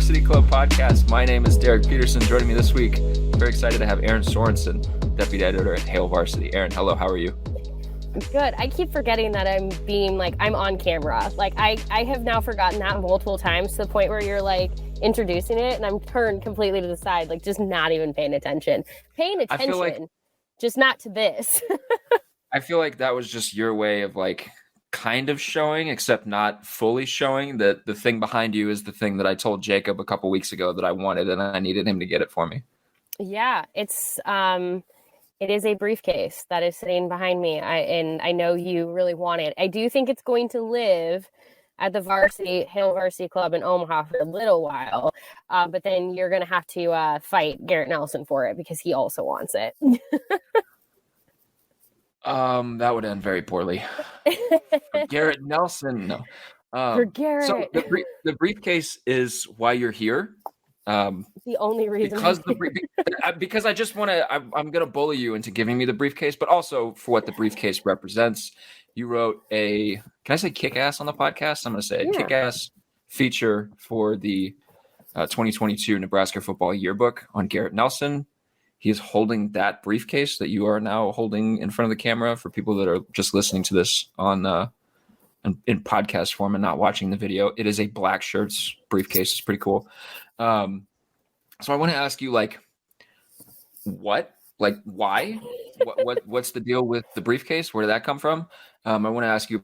Varsity Club podcast. My name is Derek Peterson. Joining me this week, very excited to have Erin Sorensen, deputy editor at Hail Varsity. Erin, hello, how are you? Good. I keep forgetting that I'm on camera. Like I have now forgotten that multiple times to the point where you're like introducing it and I'm turned completely to the side, like just not even paying attention. Just not to this. I feel like that was just your way of like kind of showing, except not fully showing that the thing behind you is the thing that I told Jacob a couple weeks ago that I wanted and I needed him to get it for me. Yeah, it is a briefcase that is sitting behind me. I know you really want it. I do think it's going to live at the Hail Varsity Club in Omaha for a little while. But then you're going to have to fight Garrett Nelson for it because he also wants it. That would end very poorly. For Garrett Nelson, no. For Garrett. So the briefcase is why you're here. The only reason because I just want to. I'm going to bully you into giving me the briefcase, but also for what the briefcase represents. You wrote can I say kick-ass on the podcast? I'm going to say a kick-ass feature for the 2022 Nebraska Football Yearbook on Garrett Nelson. He is holding that briefcase that you are now holding in front of the camera for people that are just listening to this on in podcast form and not watching the video. It is a Blackshirt's briefcase. It's pretty cool. So I want to ask you, like, what? Like, why? What's the deal with the briefcase? Where did that come from? I want to ask you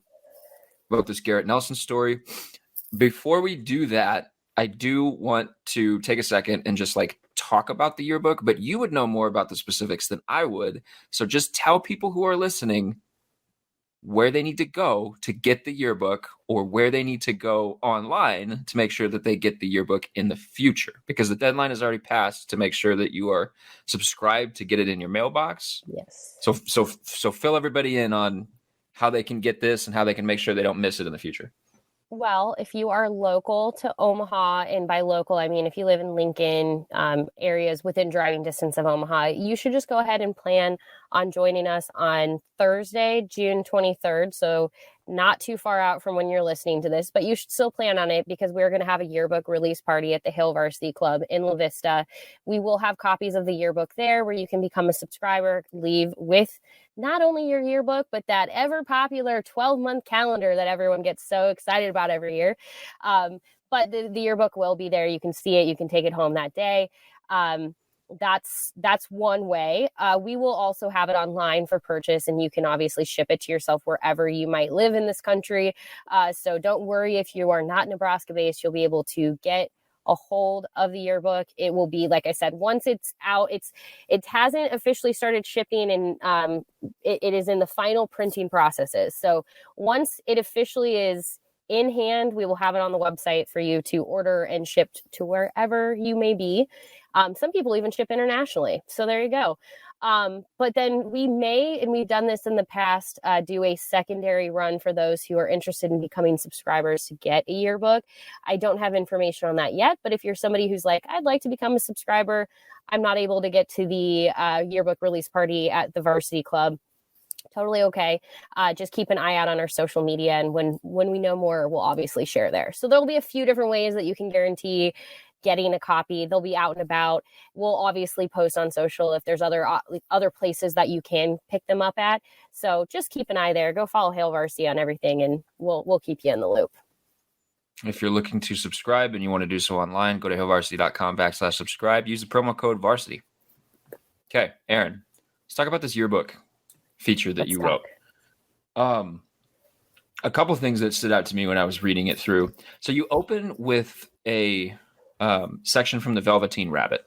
about this Garrett Nelson story. Before we do that, I do want to take a second and just like talk about the yearbook, but you would know more about the specifics than I would. So just tell people who are listening where they need to go to get the yearbook or where they need to go online to make sure that they get the yearbook in the future, because the deadline has already passed to make sure that you are subscribed to get it in your mailbox. Yes. So fill everybody in on how they can get this and how they can make sure they don't miss it in the future. Well, if you are local to Omaha, and by local, I mean if you live in Lincoln, areas within driving distance of Omaha, you should just go ahead and plan on joining us on Thursday, June 23rd. So not too far out from when you're listening to this, but you should still plan on it because we're going to have a yearbook release party at the Hail Varsity Club in La Vista. We will have copies of the yearbook there where you can become a subscriber, leave with not only your yearbook, but that ever popular 12-month calendar that everyone gets so excited about every year. But the yearbook will be there. You can see it. You can take it home that day. That's one way. We will also have it online for purchase, and you can obviously ship it to yourself wherever you might live in this country. So don't worry if you are not Nebraska based, you'll be able to get a hold of the yearbook. It will be, like I said, once it's out, it hasn't officially started shipping, and it is in the final printing processes. So once it officially is in hand, we will have it on the website for you to order and shipped to wherever you may be. Some people even ship internationally. So there you go. But then we may, and we've done this in the past, do a secondary run for those who are interested in becoming subscribers to get a yearbook. I don't have information on that yet, but if you're somebody who's like, I'd like to become a subscriber, I'm not able to get to the yearbook release party at the Varsity Club, totally okay. Just keep an eye out on our social media, and when we know more, we'll obviously share there. So there'll be a few different ways that you can guarantee getting a copy. They'll be out and about. We'll obviously post on social if there's other places that you can pick them up at. So just keep an eye there. Go follow Hail Varsity on everything, and we'll keep you in the loop. If you're looking to subscribe and you want to do so online, go to hailvarsity.com/subscribe. Use the promo code varsity. Okay, Erin, let's talk about this yearbook feature that you wrote. A couple of things that stood out to me when I was reading it through. So you open with a section from the Velveteen Rabbit.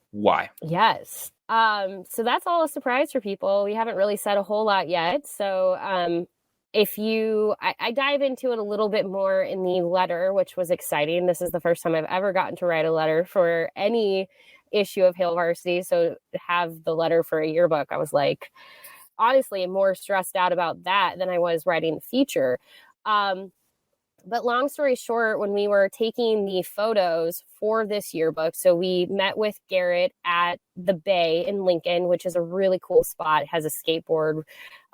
Why? Yes. So that's all a surprise for people. We haven't really said a whole lot yet. So I dive into it a little bit more in the letter, which was exciting. This is the first time I've ever gotten to write a letter for any issue of Hail Varsity. So to have the letter for a yearbook, I was like, honestly, more stressed out about that than I was writing the feature. But long story short, when we were taking the photos for this yearbook, so we met with Garrett at the Bay in Lincoln, which is a really cool spot. It has a skateboard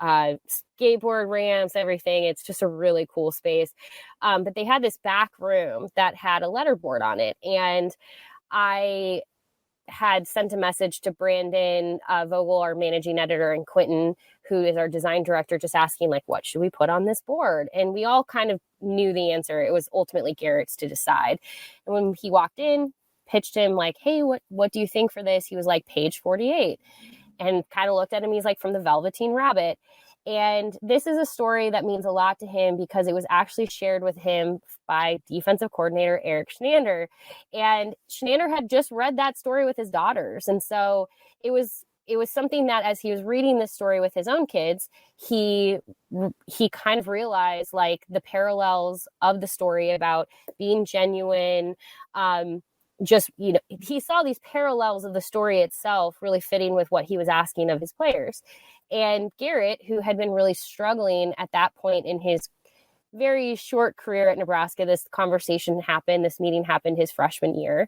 skateboard ramps, everything. It's just a really cool space. But they had this back room that had a letterboard on it. And I had sent a message to Brandon Vogel, our managing editor, and Quentin, who is our design director, just asking, like, what should we put on this board? And we all kind of knew the answer. It was ultimately Garrett's to decide. And when he walked in, pitched him like, hey, what do you think for this? He was like, page 48, and kind of looked at him. He's like, from the Velveteen Rabbit. And this is a story that means a lot to him because it was actually shared with him by defensive coordinator Eric Shenander. And Shenander had just read that story with his daughters. And so it was something that as he was reading this story with his own kids, he kind of realized like the parallels of the story about being genuine. Just, you know, he saw these parallels of the story itself really fitting with what he was asking of his players. And Garrett, who had been really struggling at that point in his very short career at Nebraska, this meeting happened his freshman year.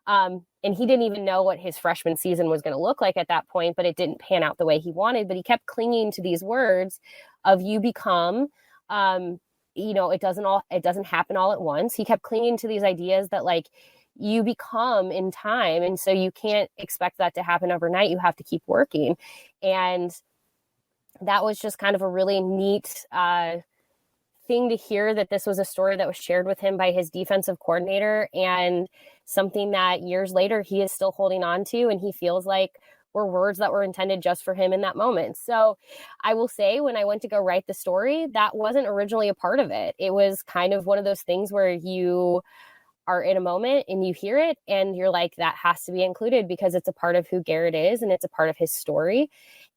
And he didn't even know what his freshman season was going to look like at that point, but it didn't pan out the way he wanted. But he kept clinging to these words of you become, you know, it doesn't happen all at once. He kept clinging to these ideas that like, you become in time. And so you can't expect that to happen overnight. You have to keep working. And that was just kind of a really neat thing to hear, that this was a story that was shared with him by his defensive coordinator, and something that years later he is still holding on to. And he feels like were words that were intended just for him in that moment. So I will say, when I went to go write the story, that wasn't originally a part of it. It was kind of one of those things where you are in a moment and you hear it and you're like, that has to be included because it's a part of who Garrett is and it's a part of his story.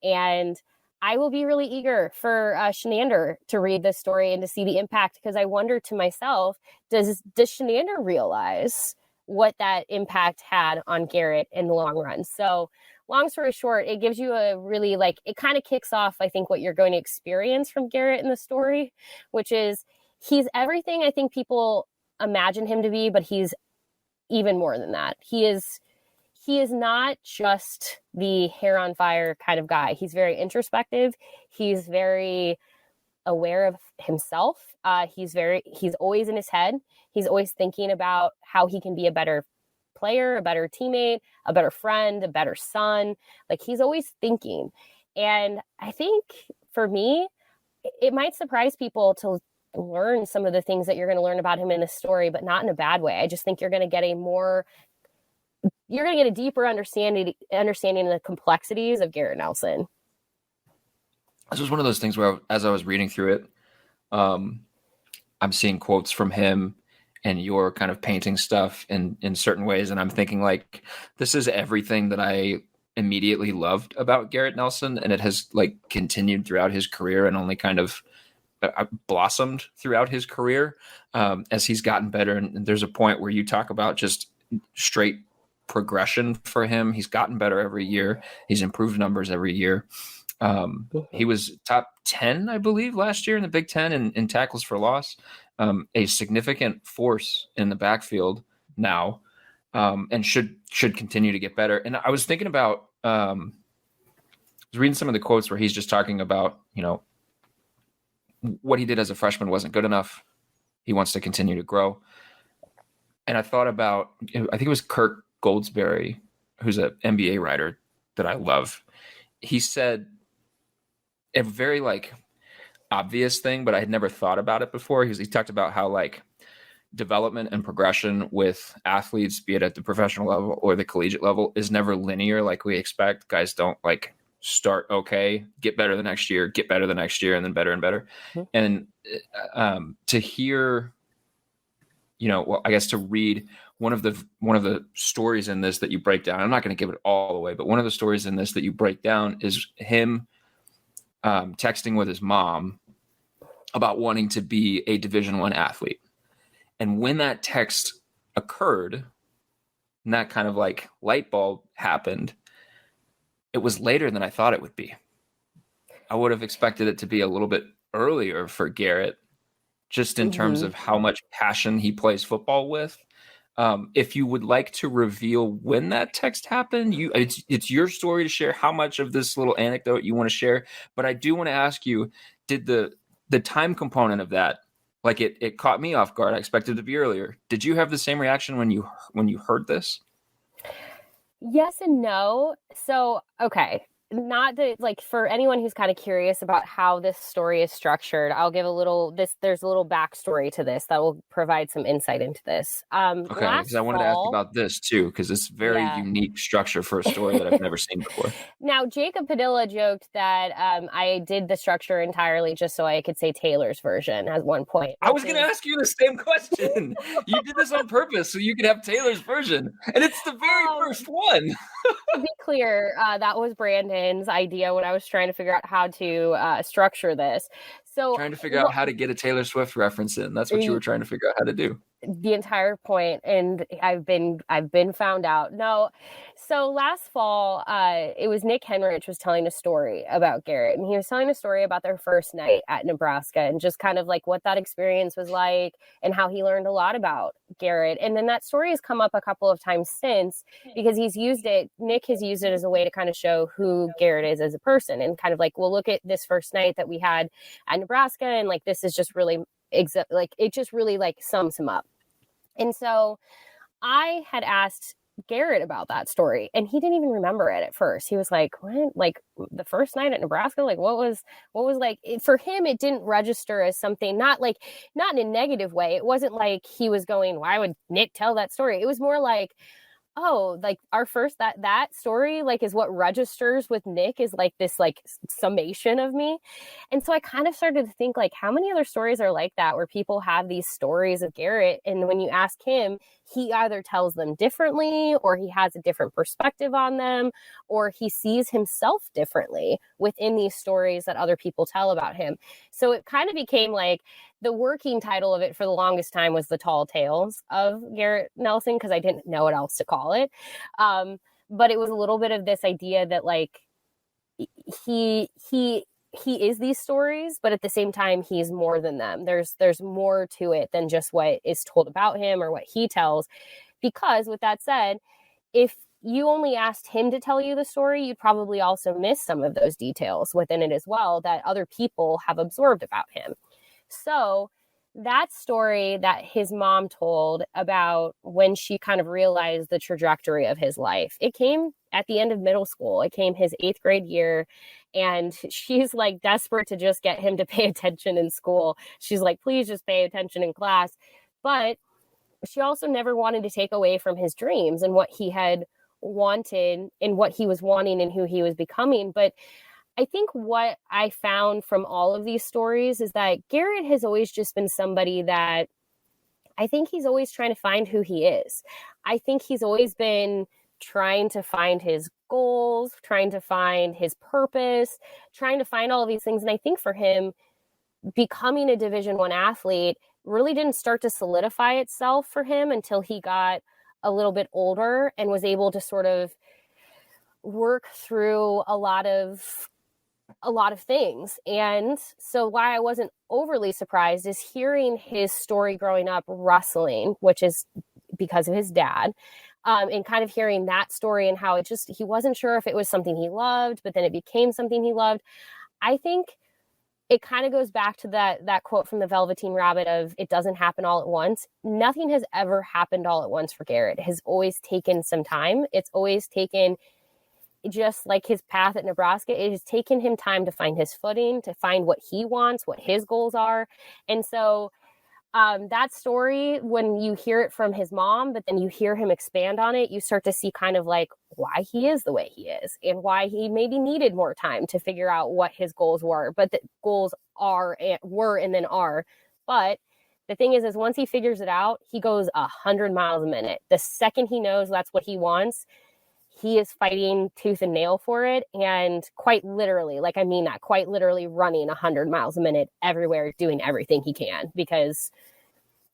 And I will be really eager for Shenander to read this story and to see the impact, because I wonder to myself, does Shenander realize what that impact had on Garrett in the long run? So long story short, it gives you a really it kind of kicks off, I think, what you're going to experience from Garrett in the story, which is he's everything I think people imagine him to be, but he's even more than that. He is not just the hair on fire kind of guy. He's very introspective. He's very aware of himself. He's always in his head. He's always thinking about how he can be a better player, a better teammate, a better friend, a better son. Like, he's always thinking. And I think for me, it might surprise people to learn some of the things that you're going to learn about him in this story, but not in a bad way. I just think you're going to get a deeper understanding of the complexities of Garrett Nelson. This was one of those things where, as I was reading through it, I'm seeing quotes from him and you're kind of painting stuff in certain ways. And I'm thinking, like, this is everything that I immediately loved about Garrett Nelson. And it has continued throughout his career and only kind of blossomed throughout his career as he's gotten better. And there's a point where you talk about just straight progression for him. He's gotten better every year. He's improved numbers every year. He was top 10, I believe, last year in the Big Ten in tackles for loss, a significant force in the backfield now, and should continue to get better. And I was thinking about, I was reading some of the quotes where he's just talking about, what he did as a freshman wasn't good enough. He wants to continue to grow. And I thought about, I think it was Kirk Goldsberry, who's an NBA writer that I love. He said a very obvious thing, but I had never thought about it before. He talked about how development and progression with athletes, be it at the professional level or the collegiate level, is never linear like we expect. Guys don't start okay, get better the next year, get better the next year, and then better and better. Mm-hmm. And to hear, I guess to read one of the stories in this that you break down, I'm not going to give it all away, but one of the stories in this that you break down is him texting with his mom about wanting to be a Division I athlete. And when that text occurred and that kind of light bulb happened, it was later than I thought it would be. I would have expected it to be a little bit earlier for Garrett, just in terms of how much passion he plays football with. If you would like to reveal when that text happened, it's your story to share how much of this little anecdote you want to share. But I do want to ask you, did the time component of that, like it caught me off guard. I expected it to be earlier. Did you have the same reaction when you heard this? Yes and no. So, okay. Not that, like, for anyone who's kind of curious about how this story is structured, I'll give there's a little backstory to this that will provide some insight into this. Okay, because I wanted to ask about this too, because it's very unique structure for a story that I've never seen before. Now, Jacob Padilla joked that I did the structure entirely just so I could say Taylor's version at one point. I was going to ask you the same question. You did this on purpose so you could have Taylor's version, and it's the very first one. To be clear, that was Brandon's idea when I was trying to figure out how to structure this. So trying to figure out how to get a Taylor Swift reference in. That's what you were trying to figure out how to do. The entire point, and I've been found out. No, so last fall, it was Nick Henrich was telling a story about Garrett, and he was telling a story about their first night at Nebraska, and just kind of like what that experience was like, and how he learned a lot about Garrett. And then that story has come up a couple of times since, because Nick has used it as a way to kind of show who Garrett is as a person, and kind of like, well, look at this first night that we had at Nebraska, and like this is just really it just really like sums him up. And so I had asked Garrett about that story, and he didn't even remember it at first. He was like, what? Like the first night at Nebraska? Like what was like for him, it didn't register as something, not in a negative way. It wasn't like he was going, why would Nick tell that story? It was more like, oh, like our first, that story, like, is what registers with Nick is like this, like, summation of me. And so I kind of started to think, like, how many other stories are like that, where people have these stories of Garrett, and when you ask him, he either tells them differently, or he has a different perspective on them, or he sees himself differently within these stories that other people tell about him. So it kind of became like, the working title of it for the longest time was The Tall Tales of Garrett Nelson, because I didn't know what else to call it. But it was a little bit of this idea that, like, he is these stories, but at the same time, he's more than them. There's more to it than just what is told about him or what he tells. Because with that said, if you only asked him to tell you the story, you'd probably also miss some of those details within it as well that other people have absorbed about him. So that story that his mom told about when she kind of realized the trajectory of his life, it came at the end of middle school. It came his 8th grade year, and she's like desperate to just get him to pay attention in school. She's like, please just pay attention in class. But she also never wanted to take away from his dreams and what he had wanted and what he was wanting and who he was becoming. But I think what I found from all of these stories is that Garrett has always just been somebody that I think he's always trying to find who he is. I think he's always been trying to find his goals, trying to find his purpose, trying to find all of these things. And I think for him, becoming a Division I athlete really didn't start to solidify itself for him until he got a little bit older and was able to sort of work through a lot of things. And so why I wasn't overly surprised is hearing his story growing up wrestling, which is because of his dad, and kind of hearing that story and how it just, he wasn't sure if it was something he loved, but then it became something he loved. I think it kind of goes back to that quote from the Velveteen Rabbit of, it doesn't happen all at once. Nothing has ever happened all at once for Garrett. It has always taken some time. It's always taken, just like his path at Nebraska, it has taken him time to find his footing, to find what he wants, what his goals are. And so that story, when you hear it from his mom, but then you hear him expand on it, you start to see kind of like why he is the way he is and why he maybe needed more time to figure out what his goals were, but the goals were and then are. But the thing is once he figures it out, he goes 100 miles a minute. The second he knows that's what he wants, he is fighting tooth and nail for it, and quite literally, like I mean that, quite literally running 100 miles a minute everywhere, doing everything he can, because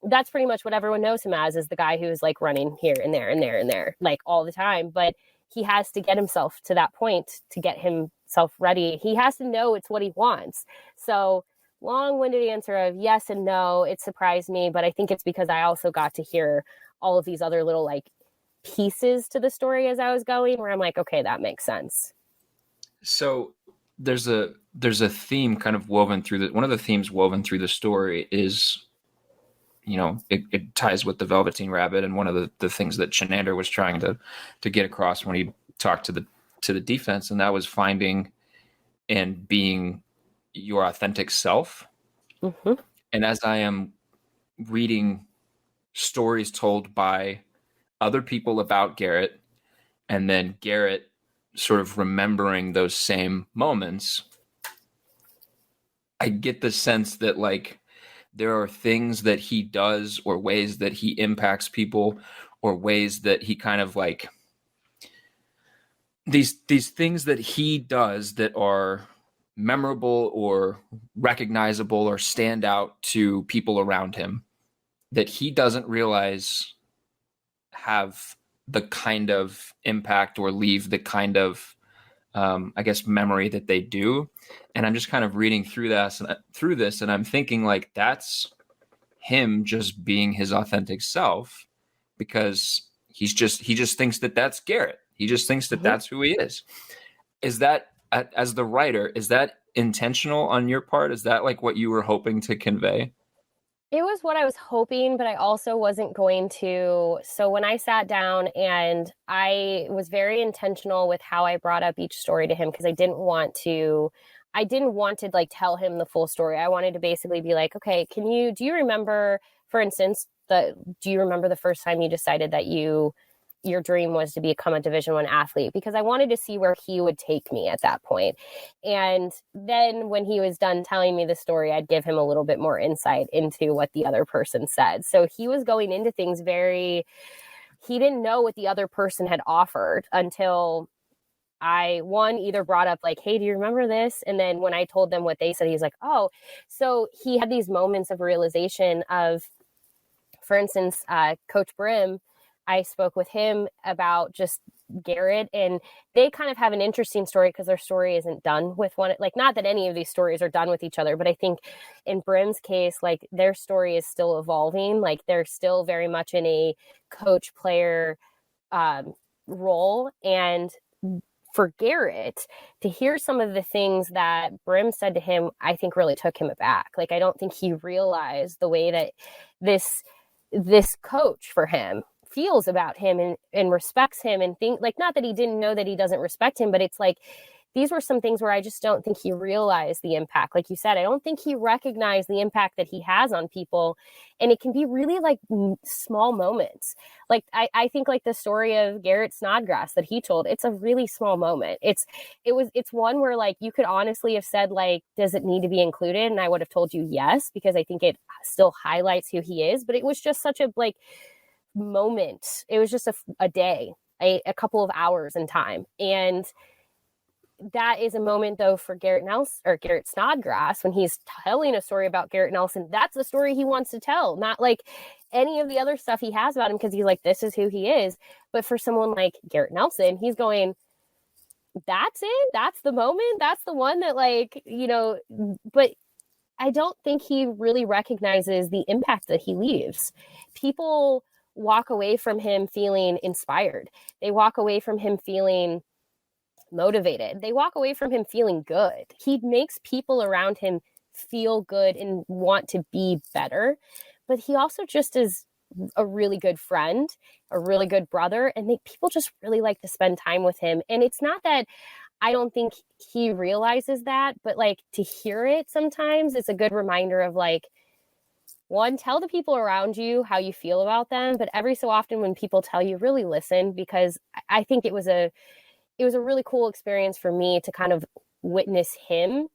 that's pretty much what everyone knows him as, is the guy who's like running here and there and there and there, like all the time. But he has to get himself to that point to get himself ready. He has to know it's what he wants. So long-winded answer of yes and no. It surprised me, but I think it's because I also got to hear all of these other little like pieces to the story as I was going, where I'm like, okay, that makes sense. So there's a theme kind of woven through one of the themes woven through the story is, it ties with the Velveteen Rabbit, and one of the things that Chenander was trying to get across when he talked to the defense, and that was finding and being your authentic self. Mm-hmm. And as I am reading stories told by other people about Garrett, and then Garrett sort of remembering those same moments, I get the sense that like there are things that he does or ways that he impacts people or ways that he kind of like these things that he does that are memorable or recognizable or stand out to people around him that he doesn't realize have the kind of impact or leave the kind of I guess memory that they do. And I'm just kind of reading through this and I'm thinking like that's him just being his authentic self, because he just thinks that that's Garrett. He just thinks that that's who he is. Is that, as the writer, is that intentional on your part? Is that like what you were hoping to convey? It was what I was hoping, but I also wasn't going to. So when I sat down, and I was very intentional with how I brought up each story to him, because I didn't want to like tell him the full story. I wanted to basically be like, okay, do you remember, for instance, do you remember the first time you decided that your dream was to become a Division I athlete? Because I wanted to see where he would take me at that point. And then when he was done telling me the story, I'd give him a little bit more insight into what the other person said. So he was going into things he didn't know what the other person had offered until I either brought up like, hey, do you remember this? And then when I told them what they said, he's like, oh. So he had these moments of realization of, for instance, Coach Brim, I spoke with him about just Garrett, and they kind of have an interesting story because their story isn't done with one. Like, not that any of these stories are done with each other, but I think in Brim's case, like their story is still evolving. Like they're still very much in a coach player role. And for Garrett to hear some of the things that Brim said to him, I think really took him aback. Like, I don't think he realized the way that this coach for him feels about him and respects him, and think like, not that he didn't know that he doesn't respect him, but it's like these were some things where I just don't think he realized the impact. Like you said, I don't think he recognized the impact that he has on people. And it can be really like small moments. Like I think like the story of Garrett Snodgrass that he told, it's a really small moment. It's one where like you could honestly have said like, does it need to be included? And I would have told you yes, because I think it still highlights who he is. But it was just such a like moment. It was just a day, a couple of hours in time. And that is a moment though for Garrett Nelson or Garrett Snodgrass, when he's telling a story about Garrett Nelson, that's the story he wants to tell, not like any of the other stuff he has about him, because he's like, this is who he is. But for someone like Garrett Nelson, he's going, that's it, that's the moment, that's the one that like, but I don't think he really recognizes the impact that he leaves. People walk away from him feeling inspired. They walk away from him feeling motivated. They walk away from him feeling good. He makes people around him feel good and want to be better. But he also just is a really good friend, a really good brother, and people just really like to spend time with him. And it's not that I don't think he realizes that, but like to hear it sometimes, it's a good reminder of like, one, tell the people around you how you feel about them. But every so often when people tell you, really listen, because I think it was a really cool experience for me to kind of witness him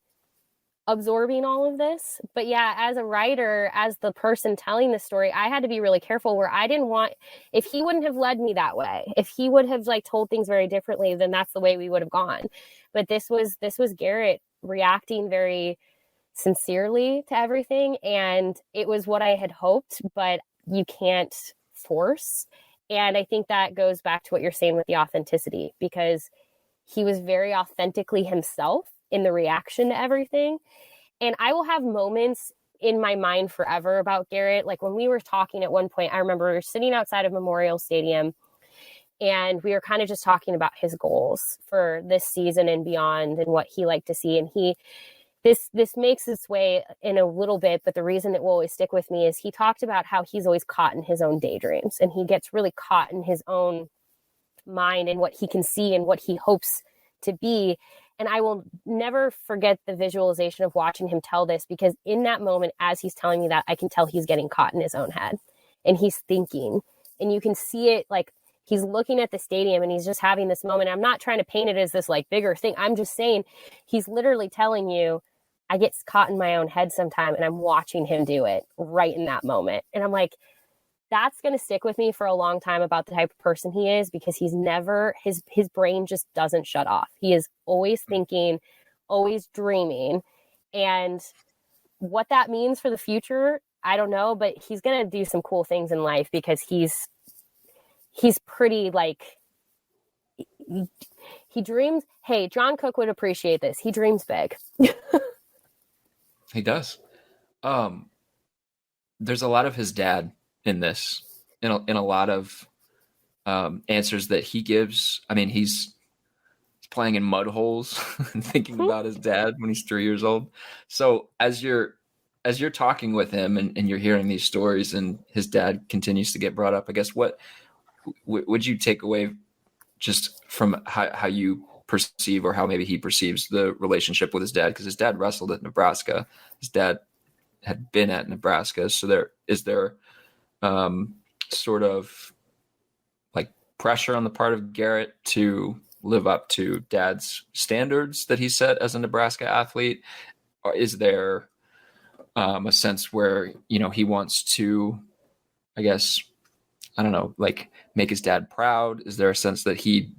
absorbing all of this. But yeah, as a writer, as the person telling the story, I had to be really careful where I didn't want, if he wouldn't have led me that way, if he would have like told things very differently, then that's the way we would have gone. But this was Garrett reacting very sincerely to everything. And it was what I had hoped, but you can't force. And I think that goes back to what you're saying with the authenticity, because he was very authentically himself in the reaction to everything. And I will have moments in my mind forever about Garrett. Like when we were talking at one point, I remember we were sitting outside of Memorial Stadium and we were kind of just talking about his goals for this season and beyond and what he liked to see. And this makes its way in a little bit, but the reason it will always stick with me is he talked about how he's always caught in his own daydreams and he gets really caught in his own mind and what he can see and what he hopes to be. And I will never forget the visualization of watching him tell this, because in that moment, as he's telling me that, I can tell he's getting caught in his own head and he's thinking, and you can see it, like he's looking at the stadium and he's just having this moment. I'm not trying to paint it as this like bigger thing. I'm just saying he's literally telling you, I get caught in my own head sometime and I'm watching him do it right in that moment. And I'm like, that's going to stick with me for a long time about the type of person he is, because he's never, his brain just doesn't shut off. He is always thinking, always dreaming. And what that means for the future, I don't know, but he's going to do some cool things in life because he's pretty like, he dreams. Hey, John Cook would appreciate this. He dreams big. He does. There's a lot of his dad in this, in a lot of answers that he gives. I mean, he's playing in mud holes and thinking about his dad when he's 3 years old. So as you're talking with him and you're hearing these stories and his dad continues to get brought up, I guess what would you take away just from how you perceive, or how maybe he perceives the relationship with his dad? Because his dad wrestled at Nebraska. His dad had been at Nebraska. So there sort of like pressure on the part of Garrett to live up to dad's standards that he set as a Nebraska athlete? Or is there a sense where, he wants to, I guess, I don't know, like make his dad proud? Is there a sense that he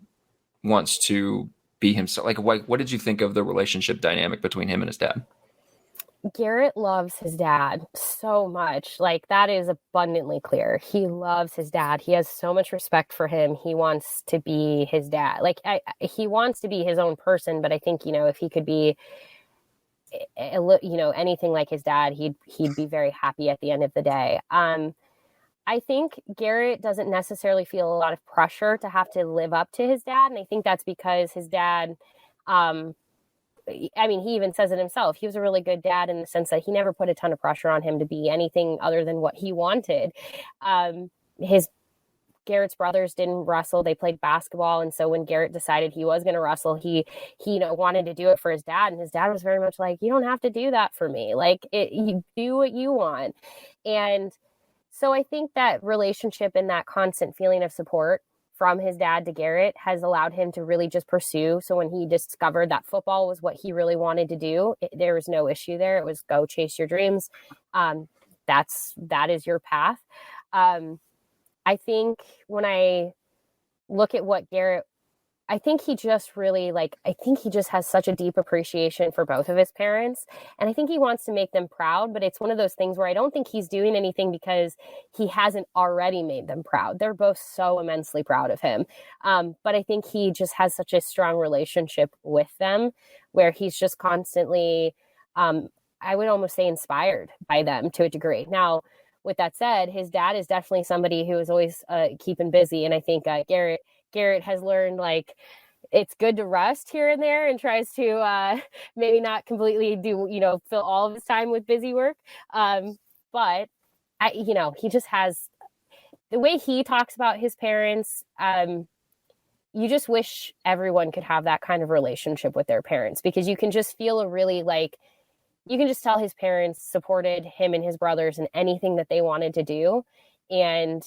wants to be himself? Like, what did you think of the relationship dynamic between him and his dad? Garrett loves his dad so much. Like, that is abundantly clear. He loves his dad. He has so much respect for him. He wants to be his dad. Like, he wants to be his own person, but I think, if he could be, anything like his dad, he'd be very happy at the end of the day. I think Garrett doesn't necessarily feel a lot of pressure to have to live up to his dad. And I think that's because his dad, he even says it himself. He was a really good dad in the sense that he never put a ton of pressure on him to be anything other than what he wanted. Garrett's brothers didn't wrestle. They played basketball. And so when Garrett decided he was going to wrestle, he wanted to do it for his dad. And his dad was very much like, you don't have to do that for me. Like, you do what you want. And so I think that relationship and that constant feeling of support from his dad to Garrett has allowed him to really just pursue. So when he discovered that football was what he really wanted to do, there was no issue there. It was go chase your dreams. That is your path. I think when I look at what Garrett, I think he just has such a deep appreciation for both of his parents. And I think he wants to make them proud, but it's one of those things where I don't think he's doing anything because he hasn't already made them proud. They're both so immensely proud of him. But I think he just has such a strong relationship with them where he's just constantly, I would almost say, inspired by them to a degree. Now, with that said, his dad is definitely somebody who is always keeping busy. And I think Garrett has learned, like, it's good to rest here and there and tries to maybe not completely fill all of his time with busy work. But he just has the way he talks about his parents. You just wish everyone could have that kind of relationship with their parents, because you can just feel you can just tell his parents supported him and his brothers in anything that they wanted to do. And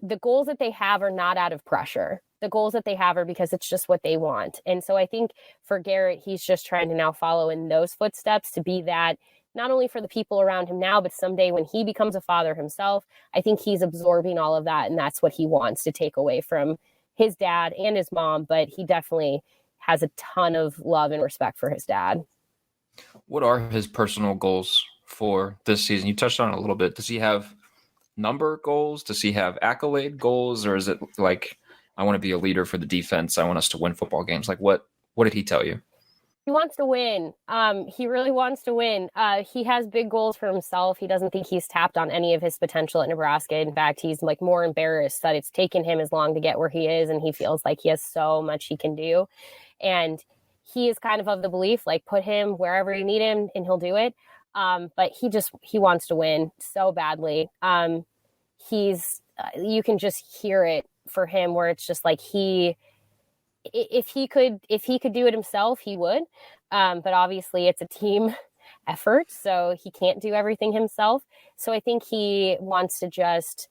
the goals that they have are not out of pressure. The goals that they have are because it's just what they want. And so I think for Garrett, he's just trying to now follow in those footsteps to be that, not only for the people around him now, but someday when he becomes a father himself. I think he's absorbing all of that. And that's what he wants to take away from his dad and his mom. But he definitely has a ton of love and respect for his dad. What are his personal goals for this season? You touched on it a little bit. Does he have number goals? Does he have accolade goals? Or is it like, I want to be a leader for the defense, I want us to win football games? Like, what did he tell you? He wants to win. He really wants to win. He has big goals for himself. He doesn't think he's tapped on any of his potential at Nebraska. In fact, he's like more embarrassed that it's taken him as long to get where he is, and he feels like he has so much he can do. And he is kind of the belief, like, put him wherever you need him and he'll do it. But he wants to win so badly. You can just hear it for him, where it's just like if he could do it himself, he would. But obviously it's a team effort, so he can't do everything himself. So I think he wants to just,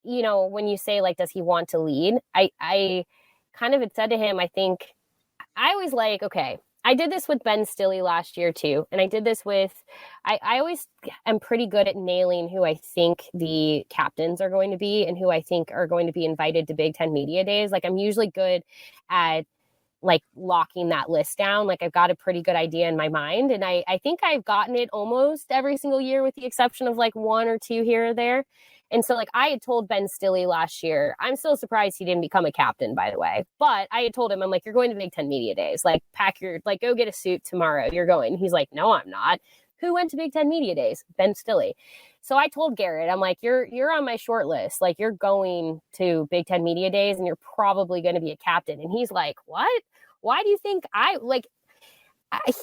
when you say, like, does he want to lead? I kind of had said to him, I think I was like, okay, I did this with Ben Stille last year too. And I did this with, I always am pretty good at nailing who I think the captains are going to be and who I think are going to be invited to Big Ten Media Days. Like, I'm usually good at like locking that list down. Like, I've got a pretty good idea in my mind. And I think I've gotten it almost every single year with the exception of like one or two here or there. And so, like, I had told Ben Stille last year, I'm still surprised he didn't become a captain, by the way. But I had told him, I'm like, you're going to Big Ten Media Days. Like, go get a suit tomorrow. You're going. He's like, no, I'm not. Who went to Big Ten Media Days? Ben Stille. So I told Garrett, I'm like, you're on my short list. Like, you're going to Big Ten Media Days and you're probably going to be a captain. And he's like, what? Why do you think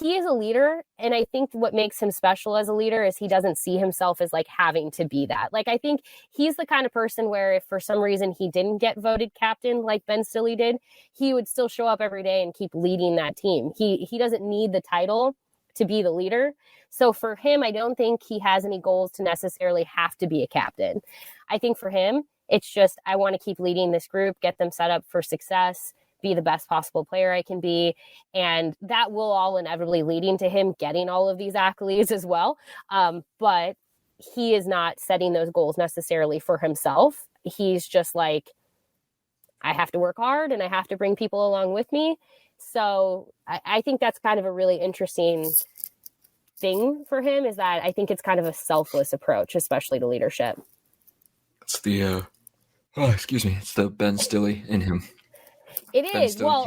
he is a leader, and I think what makes him special as a leader is he doesn't see himself as like having to be that. Like, I think he's the kind of person where if for some reason he didn't get voted captain like Ben Stille did, he would still show up every day and keep leading that team. He doesn't need the title to be the leader. So for him, I don't think he has any goals to necessarily have to be a captain. I think for him, it's just, I want to keep leading this group, get them set up for success, be the best possible player I can be. And that will all inevitably leading to him getting all of these accolades as well. But he is not setting those goals necessarily for himself. He's just like, I have to work hard and I have to bring people along with me. So I think that's kind of a really interesting thing for him, is that I think it's kind of a selfless approach, especially to leadership. It's the, it's the Ben Stille in him. It is. Well,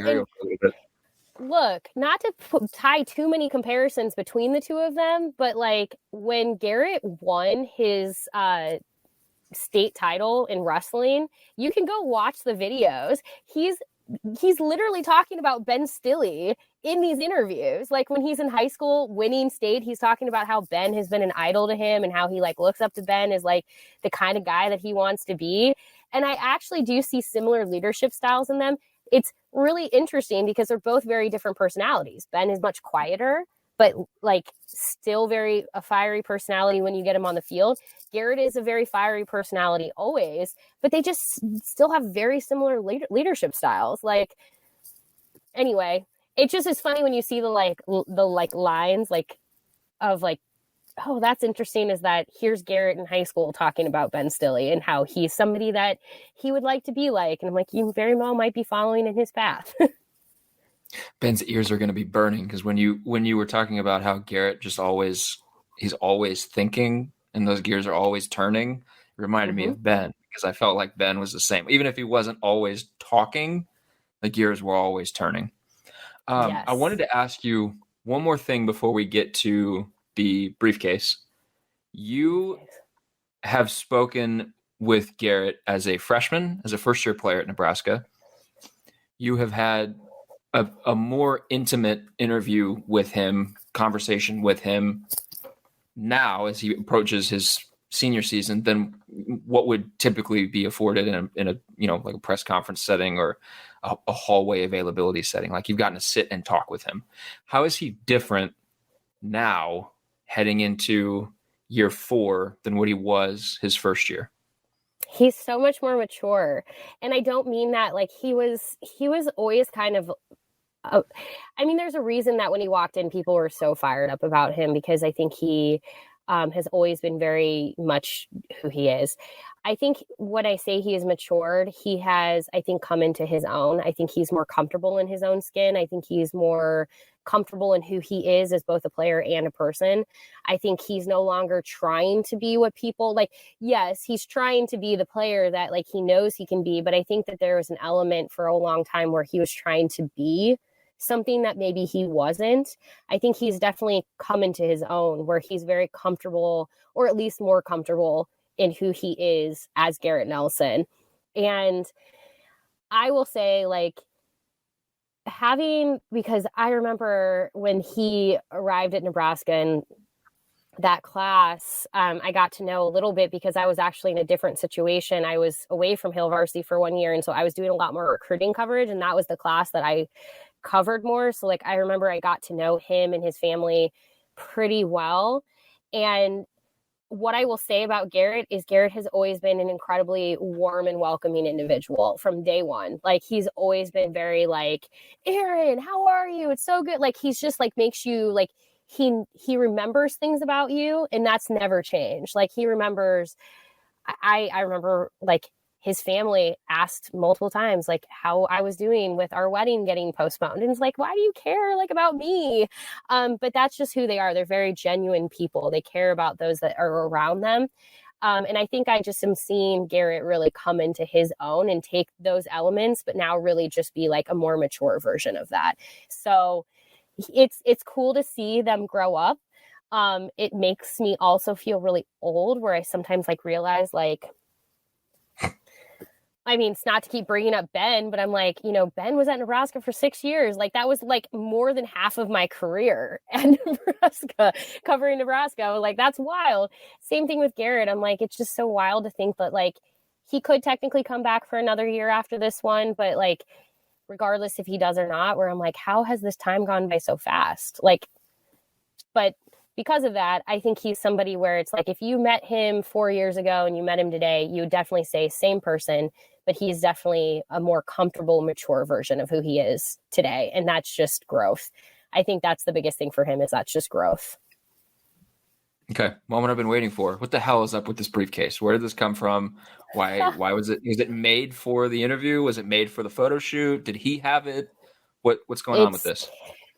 look, not to tie too many comparisons between the two of them, but like when Garrett won his state title in wrestling, you can go watch the videos. He's literally talking about Ben Stille in these interviews. Like when he's in high school winning state, he's talking about how Ben has been an idol to him and how he like looks up to Ben as like the kind of guy that he wants to be. And I actually do see similar leadership styles in them. It's really interesting because they're both very different personalities. Ben is much quieter, but like still very a fiery personality when you get him on the field. Garrett is a very fiery personality always, but they just still have very similar leadership styles. Like, anyway, it just is funny when you see the lines like of like, oh, that's interesting, is that here's Garrett in high school talking about Ben Stille and how he's somebody that he would like to be like. And I'm like, you very well might be following in his path. Ben's ears are going to be burning because when you were talking about how Garrett he's always thinking and those gears are always turning, it reminded me of Ben, because I felt like Ben was the same. Even if he wasn't always talking, the gears were always turning. Yes. I wanted to ask you one more thing before we get to the briefcase. You have spoken with Garrett as a freshman, as a first-year player at Nebraska. You have had a more intimate interview with him, conversation with him now as he approaches his senior season than what would typically be afforded in a like a press conference setting or a hallway availability setting. Like, you've gotten to sit and talk with him. How is he different now heading into year 4 than what he was his first year? He's so much more mature. And I don't mean that like he was always kind of, I mean, there's a reason that when he walked in, people were so fired up about him, because I think he has always been very much who he is. I think when I say he is matured, he has, I think, come into his own. I think he's more comfortable in his own skin. I think he's more comfortable in who he is as both a player and a person. I think he's no longer trying to be what people like. Yes, he's trying to be the player that like he knows he can be, but I think that there was an element for a long time where he was trying to be something that maybe he wasn't. I think he's definitely come into his own where he's very comfortable, or at least more comfortable in who he is as Garrett Nelson. And I will say, like, because I remember when he arrived at Nebraska and that class, I got to know a little bit because I was actually in a different situation. I was away from Hail Varsity for 1 year. And so I was doing a lot more recruiting coverage. And that was the class that I covered more. So like, I remember I got to know him and his family pretty well. And what I will say about Garrett is Garrett has always been an incredibly warm and welcoming individual from day one. Like, he's always been very like, Erin, how are you? It's so good. Like, he's just like, makes you like, he remembers things about you, and that's never changed. Like, he remembers, I remember like his family asked multiple times, like, how I was doing with our wedding getting postponed. And it's like, why do you care like about me? But that's just who they are. They're very genuine people. They care about those that are around them. And I think I just am seeing Garrett really come into his own and take those elements, but now really just be like a more mature version of that. So it's cool to see them grow up. It makes me also feel really old, where I sometimes like realize, like, I mean, it's not to keep bringing up Ben, but I'm like, you know, Ben was at Nebraska for 6 years. Like, that was like more than half of my career at Nebraska, covering Nebraska. I was like, that's wild. Same thing with Garrett. I'm like, it's just so wild to think that like he could technically come back for another year after this one, but like, regardless if he does or not, where I'm like, how has this time gone by so fast? Like, but because of that, I think he's somebody where it's like, if you met him 4 years ago and you met him today, you would definitely say same person, but he's definitely a more comfortable, mature version of who he is today. And that's just growth. I think that's the biggest thing for him, is that's just growth. Okay. Moment I've been waiting for. What the hell is up with this briefcase? Where did this come from? Why was it made for the interview? Was it made for the photo shoot? Did he have it? What's going on with this?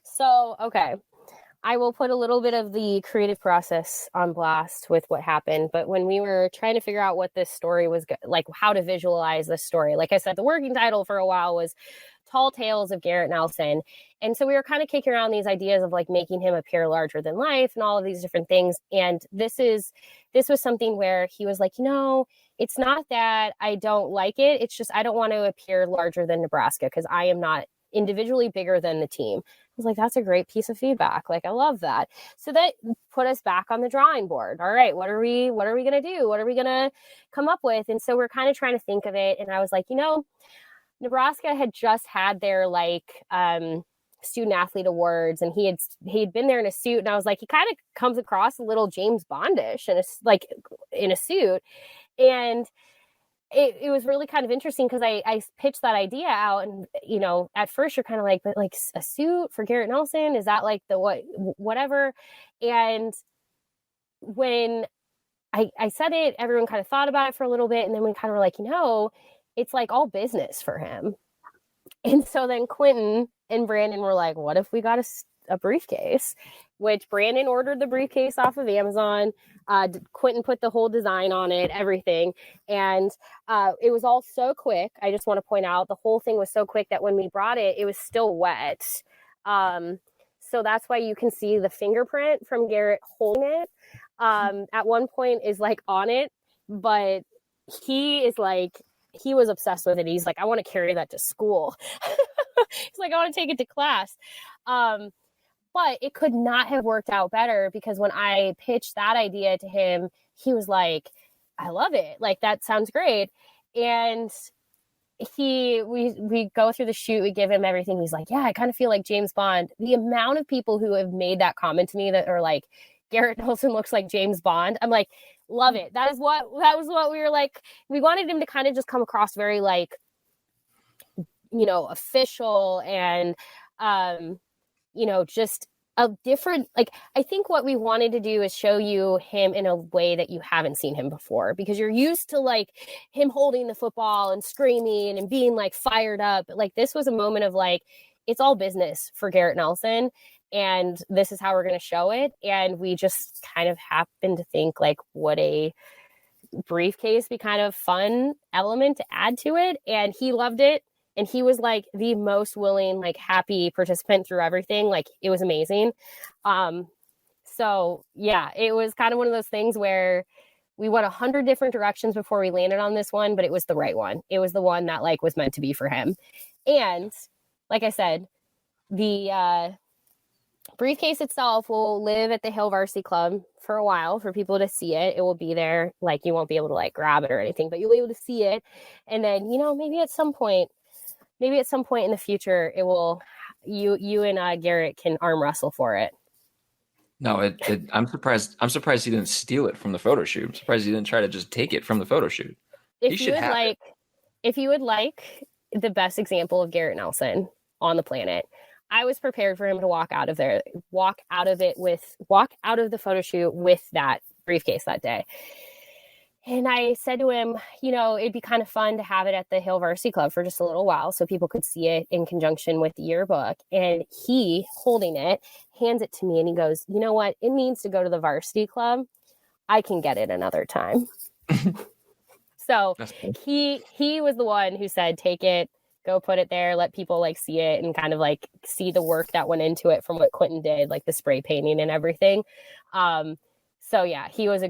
So, okay. I will put a little bit of the creative process on blast with what happened. But when we were trying to figure out what this story was like, how to visualize this story, like I said, the working title for a while was Tall Tales of Garrett Nelson. And so we were kind of kicking around these ideas of like making him appear larger than life and all of these different things. And this was something where he was like, you know, it's not that I don't like it. It's just, I don't want to appear larger than Nebraska because I am not individually bigger than the team. I was like, that's a great piece of feedback. Like, I love that. So that put us back on the drawing board. All right, what are we going to do? What are we going to come up with? And so we're kind of trying to think of it. And I was like, you know, Nebraska had just had their like student athlete awards, and he'd been there in a suit. And I was like, he kind of comes across a little James Bondish and it's like in a suit. And it was really kind of interesting because I pitched that idea out, and, you know, at first you're kind of like, but like a suit for Garrett Nelson, is that like the whatever? And when I said it, everyone kind of thought about it for a little bit, and then we kind of were like, you know, it's like all business for him. And so then Quentin and Brandon were like, what if we got a briefcase? Which Brandon ordered the briefcase off of Amazon. Quentin put the whole design on it, everything. And it was all so quick. I just want to point out the whole thing was so quick that when we brought it, it was still wet. So that's why you can see the fingerprint from Garrett holding it. At one point is like on it, but he was obsessed with it. He's like, I want to carry that to school. He's like, I want to take it to class. But it could not have worked out better, because when I pitched that idea to him, he was like, I love it. Like, that sounds great. And we go through the shoot, we give him everything. He's like, yeah, I kind of feel like James Bond. The amount of people who have made that comment to me that are like, Garrett Nelson looks like James Bond. I'm like, love it. That was what we were like. We wanted him to kind of just come across very like, you know, official and, you know, just a different, like, I think what we wanted to do is show you him in a way that you haven't seen him before, because you're used to like him holding the football and screaming and being like fired up. Like, this was a moment of like, it's all business for Garrett Nelson, and this is how we're going to show it. And we just kind of happened to think like, would a briefcase be kind of fun element to add to it? And he loved it. And he was like the most willing, like happy participant through everything. Like it was amazing. So yeah, it was kind of one of those things where we went 100 different directions before we landed on this one, but it was the right one. It was the one that like was meant to be for him. And like I said, the briefcase itself will live at the Hail Varsity Club for a while for people to see it. It will be there. Like you won't be able to like grab it or anything, but you'll be able to see it. And then, maybe at some point in the future, it will, you and Garrett can arm wrestle for it. No, I'm surprised. I'm surprised he didn't steal it from the photo shoot. I'm surprised he didn't try to just take it from the photo shoot. He should have it. If you would like the best example of Garrett Nelson on the planet, I was prepared for him to walk out of the photo shoot with that briefcase that day. And I said to him, it'd be kind of fun to have it at the Hail Varsity Club for just a little while so people could see it in conjunction with the yearbook. And he, holding it, hands it to me and he goes, you know what? It needs to go to the Varsity Club. I can get it another time. So he was the one who said, take it, go put it there, let people like see it and kind of like see the work that went into it from what Quentin did, like the spray painting and everything. So yeah, he was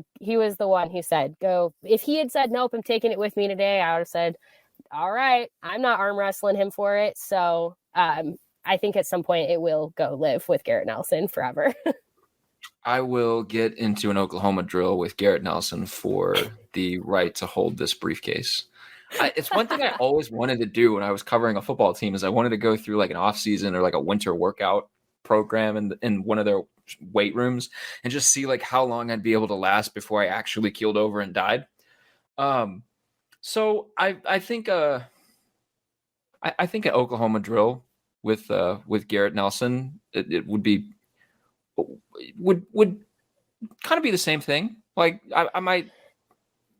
the one who said, go. If he had said, nope, I'm taking it with me today, I would have said, all right, I'm not arm wrestling him for it. So I think at some point it will go live with Garrett Nelson forever. I will get into an Oklahoma drill with Garrett Nelson for the right to hold this briefcase. It's one thing I always wanted to do when I was covering a football team is I wanted to go through like an off season or like a winter workout program in one of their weight rooms and just see like how long I'd be able to last before I actually keeled over and died. So I think an Oklahoma drill with Garrett Nelson, it would kind of be the same thing. Like I might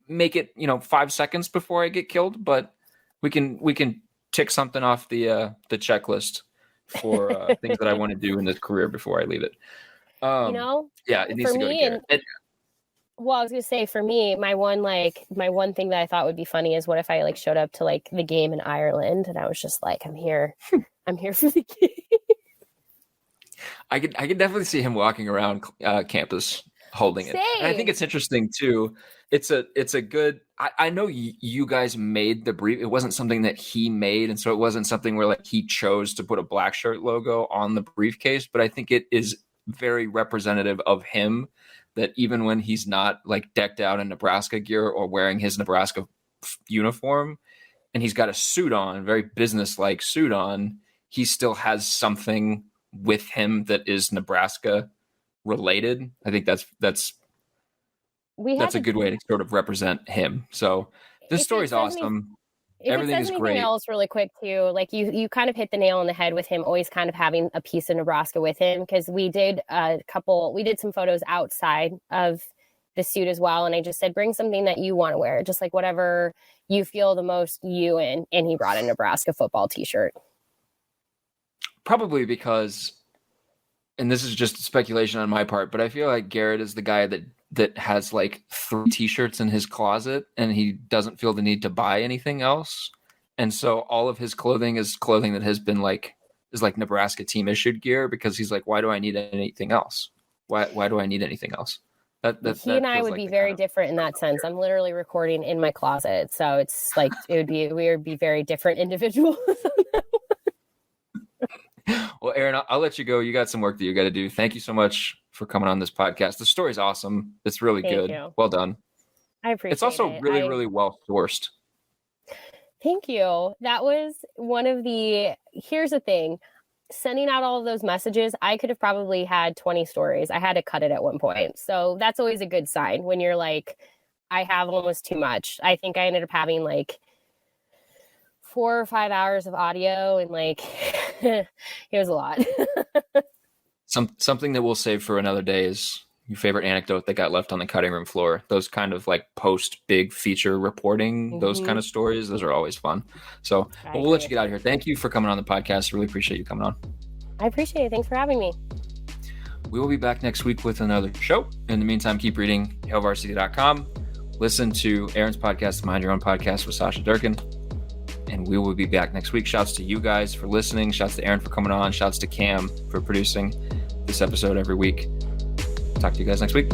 make it 5 seconds before I get killed, but we can tick something off the checklist for things that I want to do in this career before I leave it. Yeah, it needs to go to Garrett. Well, I was gonna say for me, my one thing that I thought would be funny is what if I like showed up to like the game in Ireland and I was just like, I'm here for the game. I could definitely see him walking around campus holding it. And I think it's interesting too. It's a good. I know you guys made the brief. It wasn't something that he made, and so it wasn't something where like he chose to put a Blackshirt logo on the briefcase. But I think it is very representative of him that even when he's not like decked out in Nebraska gear or wearing his Nebraska uniform, and he's got a suit on, very business-like suit on, he still has something with him that is Nebraska related. I think that's a good way to sort of represent him. So this story's awesome. Everything is great. Else really quick too, like you kind of hit the nail on the head with him always kind of having a piece of Nebraska with him, because we did some photos outside of the suit as well, and I just said bring something that you want to wear, just like whatever you feel the most you in, and he brought a Nebraska football t-shirt. Probably because, and this is just speculation on my part, but I feel like Garrett is the guy that has like 3 t-shirts in his closet and he doesn't feel the need to buy anything else. And so all of his clothing is clothing that has been is Nebraska team issued gear, because he's like, why do I need anything else? Why do I need anything else? He and I would be very different in that sense. I'm literally recording in my closet. So it's like, we would be very different individuals. Well, Erin, I'll let you go. You got some work that you got to do. Thank you so much for coming on this podcast. The story's awesome. It's really good. You. Well done. I appreciate it. It's also really, really well sourced. Thank you. That was one of here's the thing. Sending out all of those messages, I could have probably had 20 stories. I had to cut it at one point. So that's always a good sign when you're like, I have almost too much. I think I ended up having like 4 or 5 hours of audio, and like it was a lot. Something that we'll save for another day is your favorite anecdote that got left on the cutting room floor. Those kind of like post big feature reporting, those kind of stories, those are always fun. So we'll let you get out of here. Thank you for coming on the podcast. Really appreciate you coming on. I appreciate it. Thanks for having me. We will be back next week with another show. In the meantime, keep reading hailvarsity.com. Listen to Erin's podcast, Mind Your Own Podcast with Sasha Durkin. and we will be back next week. Shouts to you guys for listening. Shouts to Erin for coming on. Shouts to Cam for producing this episode every week. Talk to you guys next week.